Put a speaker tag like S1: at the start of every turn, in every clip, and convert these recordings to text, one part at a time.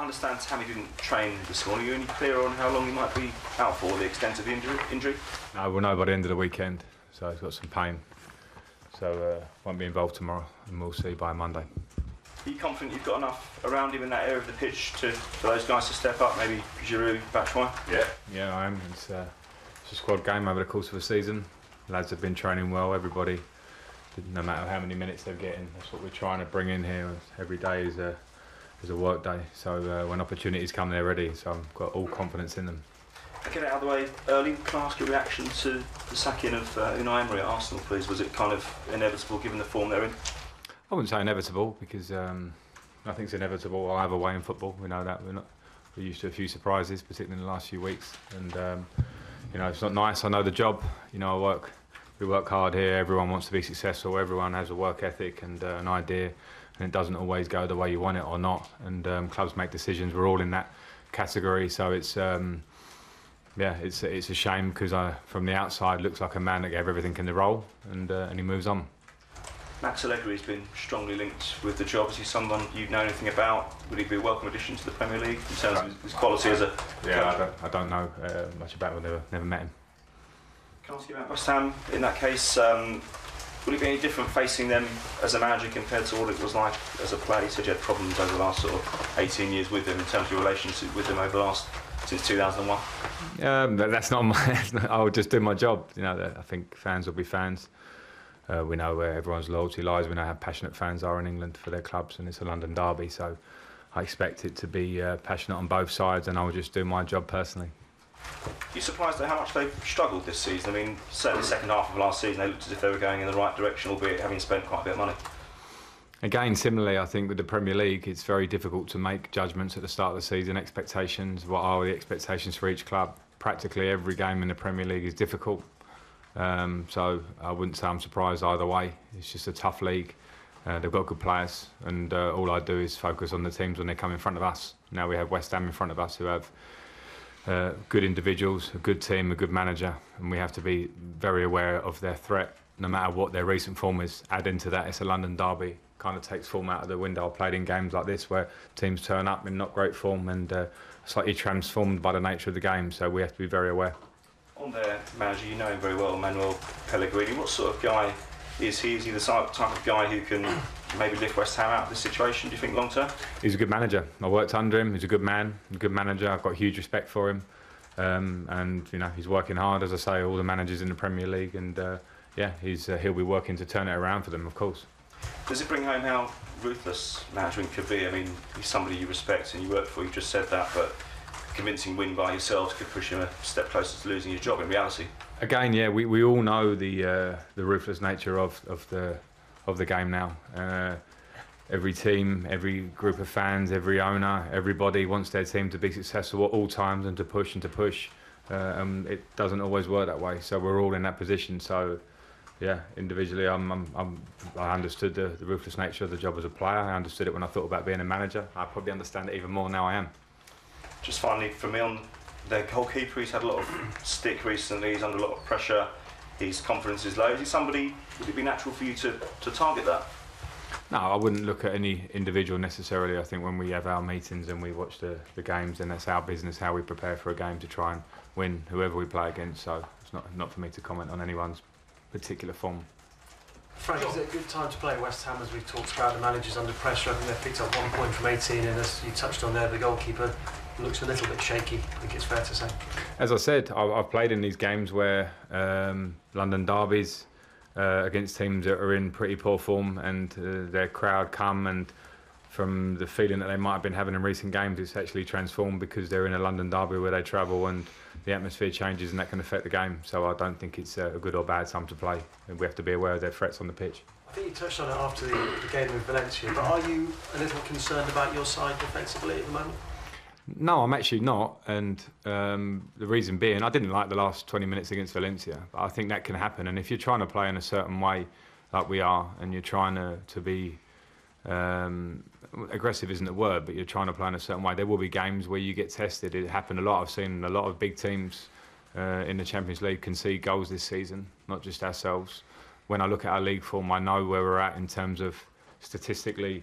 S1: understand Tammy didn't train this morning. Are you any clearer on how long he might be out for, the extent of the injury?
S2: No, we'll know by the end of the weekend. So he's got some pain. So won't be involved tomorrow, and we'll see by Monday.
S1: Are you confident you've got enough around him in that area of the pitch for those guys to step up? Maybe Giroud, Batshuayi?
S2: Yeah, I am. It's a squad game over the course of the season. Lads have been training well. Everybody, no matter how many minutes they're getting, that's what we're trying to bring in here. Every day is a work day. So when opportunities come, they're ready. So I've got all confidence in them.
S1: Get it out of the way early. Can I ask your reaction to the sacking of Unai Emery at Arsenal, please? Was it kind of inevitable given the form they're in?
S2: I wouldn't say inevitable because nothing's inevitable either way in football. We know that. We're used to a few surprises, particularly in the last few weeks. And you know, it's not nice. I know the job. You know, we work hard here. Everyone wants to be successful. Everyone has a work ethic and an idea, and it doesn't always go the way you want it or not. And clubs make decisions. We're all in that category. So it's yeah, it's a shame because from the outside looks like a man that gave everything in the role, and he moves on.
S1: Max Allegri has been strongly linked with the job. Is he someone you know anything about? Would he be a welcome addition to the Premier League in terms of his quality as a coach?
S2: I don't know much about him. Never met him.
S1: Can I ask you about West Ham? In that case, would it be any different facing them as a manager compared to what it was like as a player? You said you had problems over the last sort of 18 years with them in terms of your relationship with them over the last since 2001.
S2: That's not my. I would just do my job. You know, I think fans will be fans. We know where everyone's loyalty lies. We know how passionate fans are in England for their clubs, and it's a London derby. So I expect it to be passionate on both sides, and I will just do my job personally.
S1: Are you surprised at how much they've struggled this season? I mean, certainly the second half of last season, they looked as if they were going in the right direction, albeit having spent quite a bit of money.
S2: Again, similarly, I think with the Premier League, it's very difficult to make judgments at the start of the season. Expectations, what are the expectations for each club? Practically every game in the Premier League is difficult. So I wouldn't say I'm surprised either way. It's just a tough league. They've got good players, and all I do is focus on the teams when they come in front of us. Now we have West Ham in front of us, who have good individuals, a good team, a good manager, and we have to be very aware of their threat, no matter what their recent form is. Add into that, it's a London derby. Kind of takes form out of the window. I've played in games like this where teams turn up in not great form and slightly transformed by the nature of the game, so we have to be very aware.
S1: On their manager, you know him very well, Manuel Pellegrini. What sort of guy is he? Is he the type of guy who can maybe lift West Ham out of this situation, do you think, long term? He's
S2: a good manager. I worked under him. He's a good man, a good manager. I've got huge respect for him. And you know, he's working hard, as I say, all the managers in the Premier League, and yeah, he'll be working to turn it around for them, of course.
S1: Does it bring home how ruthless management could be? I mean, he's somebody you respect and you work for, you just said that, but a convincing win by yourselves could push him a step closer to losing his job in reality.
S2: Again, yeah, we all know the ruthless nature of the game now. Every team, every group of fans, every owner, everybody wants their team to be successful at all times and to push and to push. It doesn't always work that way, so we're all in that position. So yeah, individually, I understood the ruthless nature of the job as a player. I understood it when I thought about being a manager. I probably understand it even more now I am.
S1: Just finally, for me, on their goalkeeper, he's had a lot of stick recently. He's under a lot of pressure. His confidence is low. Is he somebody? Would it be natural for you to target that?
S2: No, I wouldn't look at any individual necessarily. I think when we have our meetings and we watch the games, then that's our business, how we prepare for a game to try and win whoever we play against. So it's not for me to comment on anyone's particular form.
S3: Frank, is it a good time to play West Ham, as we've talked about the managers under pressure? I think they've picked up 1 point from 18, and as you touched on there, the goalkeeper looks a little bit shaky, I think it's fair to say.
S2: As I said, I've played in these games where London derbies against teams that are in pretty poor form, and their crowd come, and from the feeling that they might have been having in recent games, it's actually transformed because they're in a London derby where they travel and the atmosphere changes, and that can affect the game. So I don't think it's a good or bad time to play. We have to be aware of their threats on the pitch.
S3: I think you touched on it after the game with Valencia, but are you a little concerned about your side defensively at the moment?
S2: No, I'm actually not, and the reason being, I didn't like the last 20 minutes against Valencia, but I think that can happen, and if you're trying to play in a certain way, like we are, and you're trying to be aggressive isn't the word, but you're trying to play in a certain way, there will be games where you get tested. It happened a lot. I've seen a lot of big teams in the Champions League concede goals this season, not just ourselves. When I look at our league form, I know where we're at in terms of statistically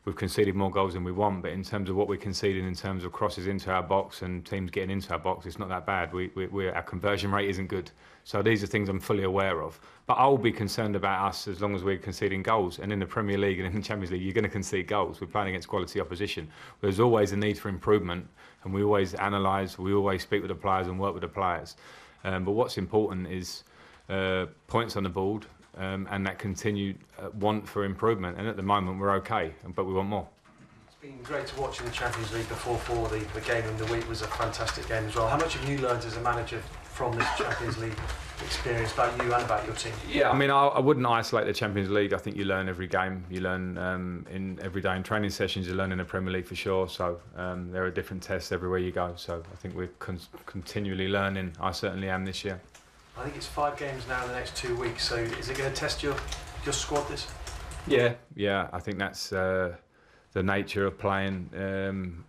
S2: we've conceded more goals than we want, but in terms of what we're conceding in terms of crosses into our box and teams getting into our box, it's not that bad. Our conversion rate isn't good. So these are things I'm fully aware of. But I'll be concerned about us as long as we're conceding goals. And in the Premier League and in the Champions League, you're going to concede goals. We're playing against quality opposition. There's always a need for improvement, and we always analyse, we always speak with the players and work with the players. But what's important is points on the board, and that continued want for improvement. And at the moment, we're okay, but we want more.
S3: It's been great to watch in the Champions League before. The game in the week was a fantastic game as well. How much have you learned as a manager from this Champions League experience about you and about your team?
S2: Yeah, I mean, I wouldn't isolate the Champions League. I think you learn every game. You learn in every day in training sessions. You learn in the Premier League for sure. So there are different tests everywhere you go. So I think we're continually learning. I certainly am this year.
S3: I think it's 5 games now in the next 2 weeks. So is it going to test your squad this?
S2: Yeah. I think that's the nature of playing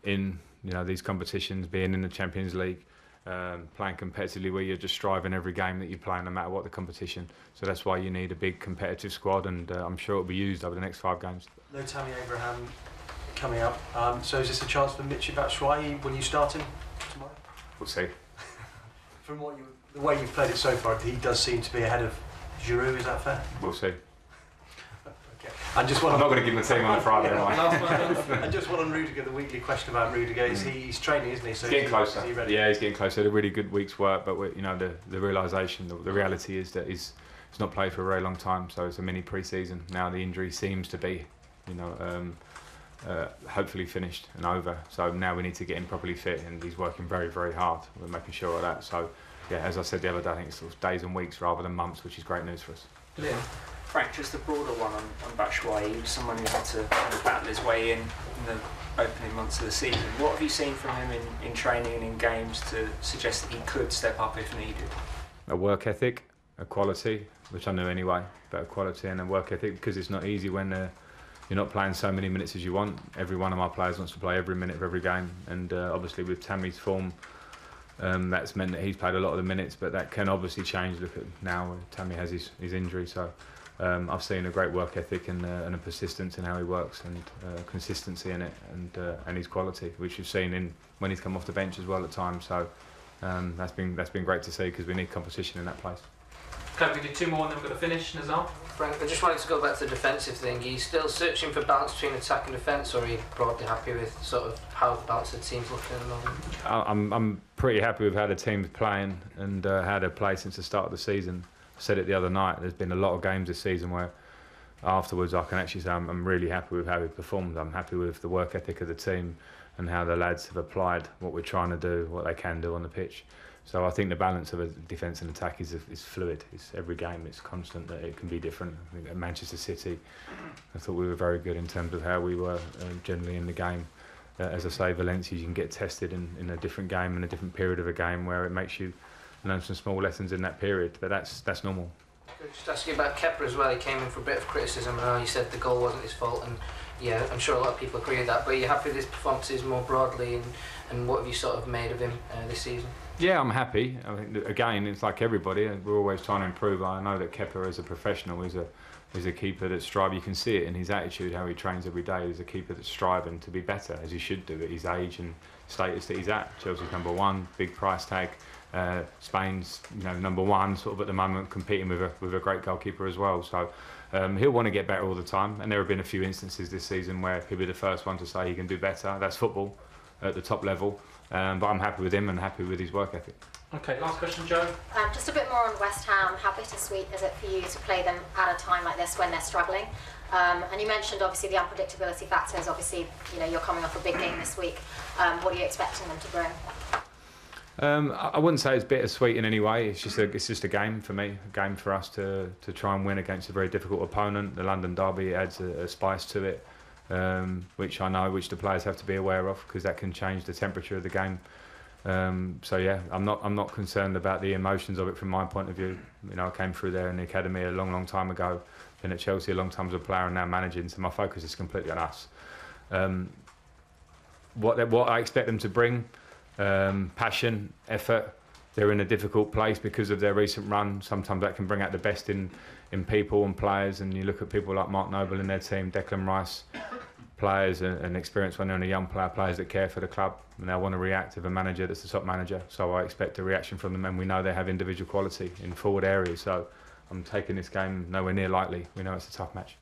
S2: in these competitions, being in the Champions League. Playing competitively where you're just striving every game that you play, no matter what the competition. So that's why you need a big competitive squad, and I'm sure it'll be used over the next 5 games.
S3: No Tammy Abraham coming up. So is this a chance for Michy Batshuayi when you start him tomorrow?
S2: We'll see.
S3: From the way you've played it so far, he does seem to be ahead of Giroud. Is that fair?
S2: We'll see.
S3: Okay.
S2: I'm not going to give him a team on a Friday
S3: anyway. And just one on Rudiger, the weekly question about Rudiger. He's training, isn't he? So
S2: getting closer.
S3: Is he ready?
S2: Yeah, he's getting closer. Had a really good week's work, but the realisation, the reality is that he's not played for a very long time. So it's a mini pre-season. Now the injury seems to be, hopefully finished and over. So now we need to get him properly fit, and he's working very, very hard. We're making sure of that. So yeah, as I said the other day, I think it's sort of days and weeks rather than months, which is great news for us.
S4: Yeah. Frank, just a broader one on Batshuayi. He was someone who had to battle his way in the opening months of the season. What have you seen from him in training and in games to suggest that he could step up if needed?
S2: A work ethic, a quality, which I knew anyway, but a quality and a work ethic, because it's not easy when you're not playing so many minutes as you want. Every one of my players wants to play every minute of every game, and obviously with Tammy's form, that's meant that he's played a lot of the minutes, but that can obviously change. Look at now, Tammy has his injury, so I've seen a great work ethic and a persistence in how he works, and consistency in it, and his quality, which you've seen when he's come off the bench as well at times. So that's been great to see, because we need competition in that place.
S5: Okay, we do 2 more and then we're going to finish. Nazar?
S6: Frank, I just wanted to go back to the defensive thing. Are you still searching for balance between attack and defence, or are you broadly happy with sort of how the balance of the team's looking at the moment?
S2: I'm pretty happy with how the team's playing and how they've played since the start of the season. I said it the other night, there's been a lot of games this season where afterwards I can actually say I'm really happy with how we've performed. I'm happy with the work ethic of the team and how the lads have applied what we're trying to do, what they can do on the pitch. So I think the balance of a defence and attack is fluid. It's every game, it's constant, that it can be different. I think at Manchester City, I thought we were very good in terms of how we were generally in the game. As I say, Valencia, you can get tested in a different game, in a different period of a game, where it makes you learn some small lessons in that period, but that's normal.
S6: Just ask you about Kepa as well. He came in for a bit of criticism. I know you said the goal wasn't his fault, and yeah, I'm sure a lot of people agree with that, but are you happy with his performances more broadly, and what have you sort of made of him this season?
S2: Yeah, I'm happy. I think that, again, it's like everybody, we're always trying to improve. I know that Kepa, as a professional, is a keeper that strives. You can see it in his attitude, how he trains every day. He's a keeper that's striving to be better, as he should do at his age and status that he's at. Chelsea's #1, big price tag. Spain's #1 sort of at the moment, competing with a great goalkeeper as well. So he'll want to get better all the time, and there have been a few instances this season where he'll be the first one to say he can do better. That's football at the top level, but I'm happy with him and happy with his work ethic.
S5: Okay, last question, Joe.
S7: Just a bit more on West Ham. How bittersweet is it for you to play them at a time like this when they're struggling? And you mentioned obviously the unpredictability factors. Obviously, you're coming off a big game this week. What are you expecting them to bring?
S2: I wouldn't say it's bittersweet in any way. It's just a game for me, a game for us to try and win against a very difficult opponent. The London derby adds a spice to it, which the players have to be aware of, because that can change the temperature of the game. So yeah, I'm not concerned about the emotions of it from my point of view. I came through there in the academy a long time ago, been at Chelsea a long time as a player and now managing. So my focus is completely on us. What I expect them to bring. Passion, effort. They're in a difficult place because of their recent run. Sometimes that can bring out the best in people and players, and you look at people like Mark Noble in their team, Declan Rice, players and experienced when they're only young players that care for the club, and they'll want to react with a manager that's the top manager. So I expect a reaction from them, and we know they have individual quality in forward areas. So I'm taking this game nowhere near lightly. We know it's a tough match.